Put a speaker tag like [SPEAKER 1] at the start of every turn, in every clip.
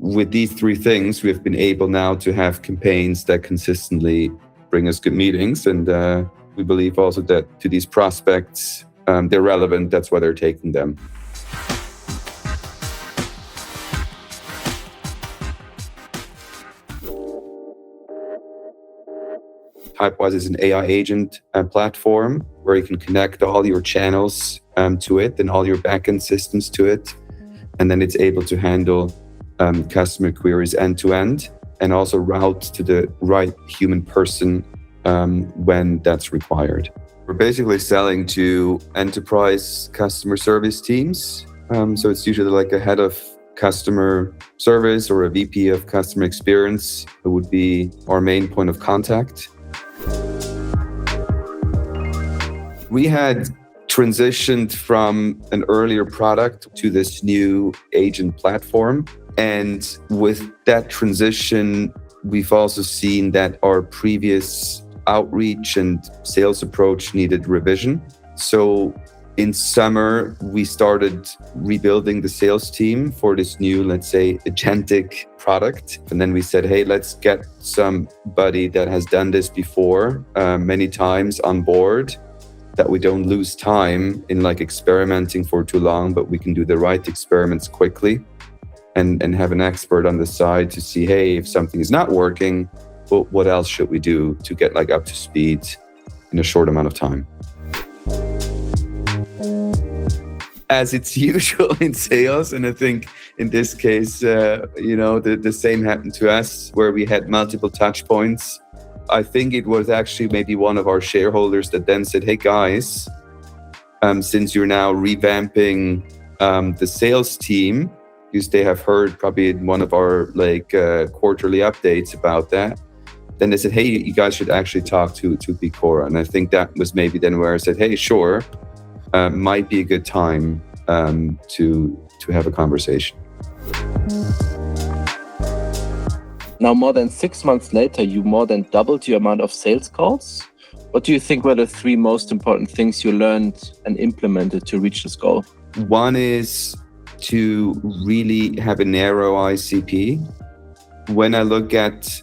[SPEAKER 1] With these three things, we've been able now to have campaigns that consistently bring us good meetings. And we believe also that to these prospects, they're relevant. That's why they're taking them. Typewise is an AI agent platform where you can connect all your channels to it and all your backend systems to it. And then it's able to handle customer queries end to end and also route to the right human person when that's required. We're basically selling to enterprise customer service teams. So it's usually like a head of customer service or a VP of customer experience who would be our main point of contact. We had transitioned from an earlier product to this new agent platform. And with that transition, we've also seen that our previous outreach and sales approach needed revision. So in summer, we started rebuilding the sales team for this new, let's say, agentic product. And then we said, hey, let's get somebody that has done this before many times on board, that we don't lose time in like experimenting for too long, but we can do the right experiments quickly and have an expert on the side to see, hey, if something is not working, well, what else should we do to get like up to speed in a short amount of time? As it's usual in sales, and I think in this case, the same happened to us where we had multiple touch points. I think it was actually maybe one of our shareholders that then said, hey guys, since you're now revamping the sales team, because they have heard probably in one of our quarterly updates about that, then they said, hey, you guys should actually talk to Peakora. And I think that was maybe then where I said, hey, sure, might be a good time to have a conversation.
[SPEAKER 2] Now, more than 6 months later, you more than doubled your amount of sales calls. What do you think were the three most important things you learned and implemented to reach this goal?
[SPEAKER 1] One is to really have a narrow ICP. When I look at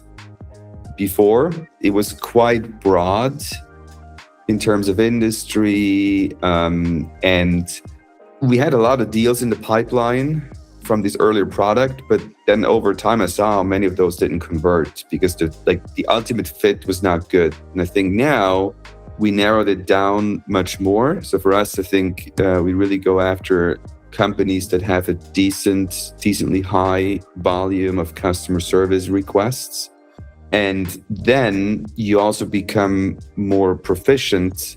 [SPEAKER 1] before, it was quite broad in terms of industry, and we had a lot of deals in the pipeline from this earlier product, but then over time I saw how many of those didn't convert because the ultimate fit was not good. And I think now we narrowed it down much more. So for us, I think we really go after companies that have a decently high volume of customer service requests. And then you also become more proficient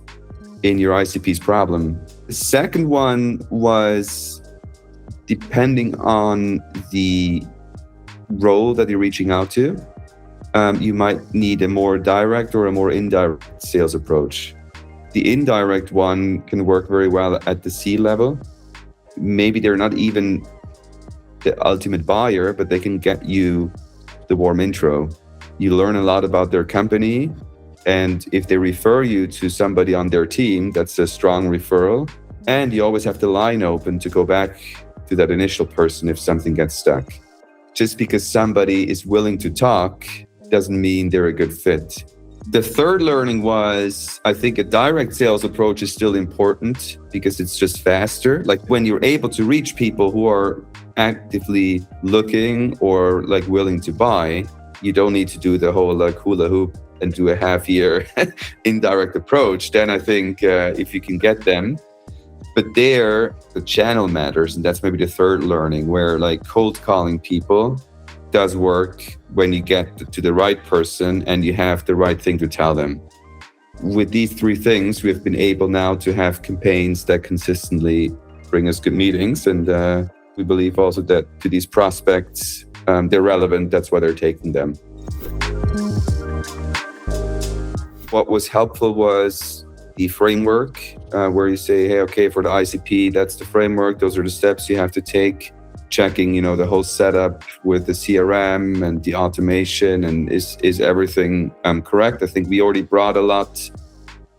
[SPEAKER 1] in your ICP's problem. The second one was, depending on the role that you're reaching out to, you might need a more direct or a more indirect sales approach. The indirect one can work very well at the C level. Maybe they're not even the ultimate buyer, but they can get you the warm intro. You learn a lot about their company, and if they refer you to somebody on their team, that's a strong referral. And you always have the line open to go back to that initial person if something gets stuck. Just because somebody is willing to talk doesn't mean they're a good fit. The third learning was, I think a direct sales approach is still important because it's just faster. Like when you're able to reach people who are actively looking or like willing to buy, you don't need to do the whole like hula hoop and do a half year indirect approach. Then I think if you can get them, but there the channel matters. And that's maybe the third learning, where like cold calling people does work when you get to the right person and you have the right thing to tell them. With these three things, we've been able now to have campaigns that consistently bring us good meetings. And we believe also that to these prospects, they're relevant. That's why they're taking them. What was helpful was the framework where you say, hey, okay, for the ICP, that's the framework. Those are the steps you have to take. Checking, the whole setup with the CRM and the automation, and is everything correct? I think we already brought a lot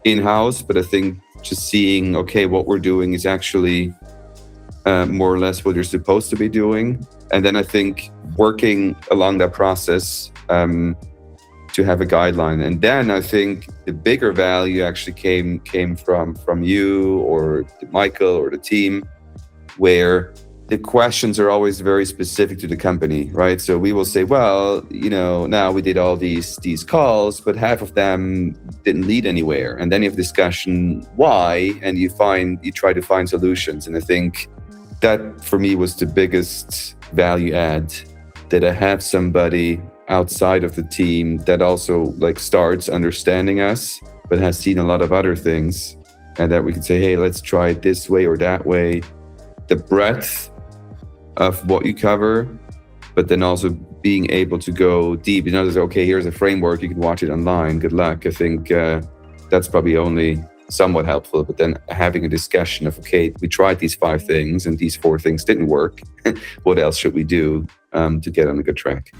[SPEAKER 1] in-house, but I think just seeing, okay, what we're doing is actually more or less what you're supposed to be doing. And then I think working along that process to have a guideline. And then I think the bigger value actually came from you or Michael or the team, where the questions are always very specific to the company, right? So we will say, well, now we did all these calls, but half of them didn't lead anywhere. And then you have discussion why, and you try to find solutions. And I think that for me was the biggest value add, that I have somebody outside of the team that also starts understanding us, but has seen a lot of other things, and that we can say, hey, let's try it this way or that way. The breadth of what you cover, but then also being able to go deep. Say, okay, here's a framework, you can watch it online, good luck. I think that's probably only somewhat helpful, but then having a discussion of, okay, we tried these 5 things and these 4 things didn't work. What else should we do to get on a good track?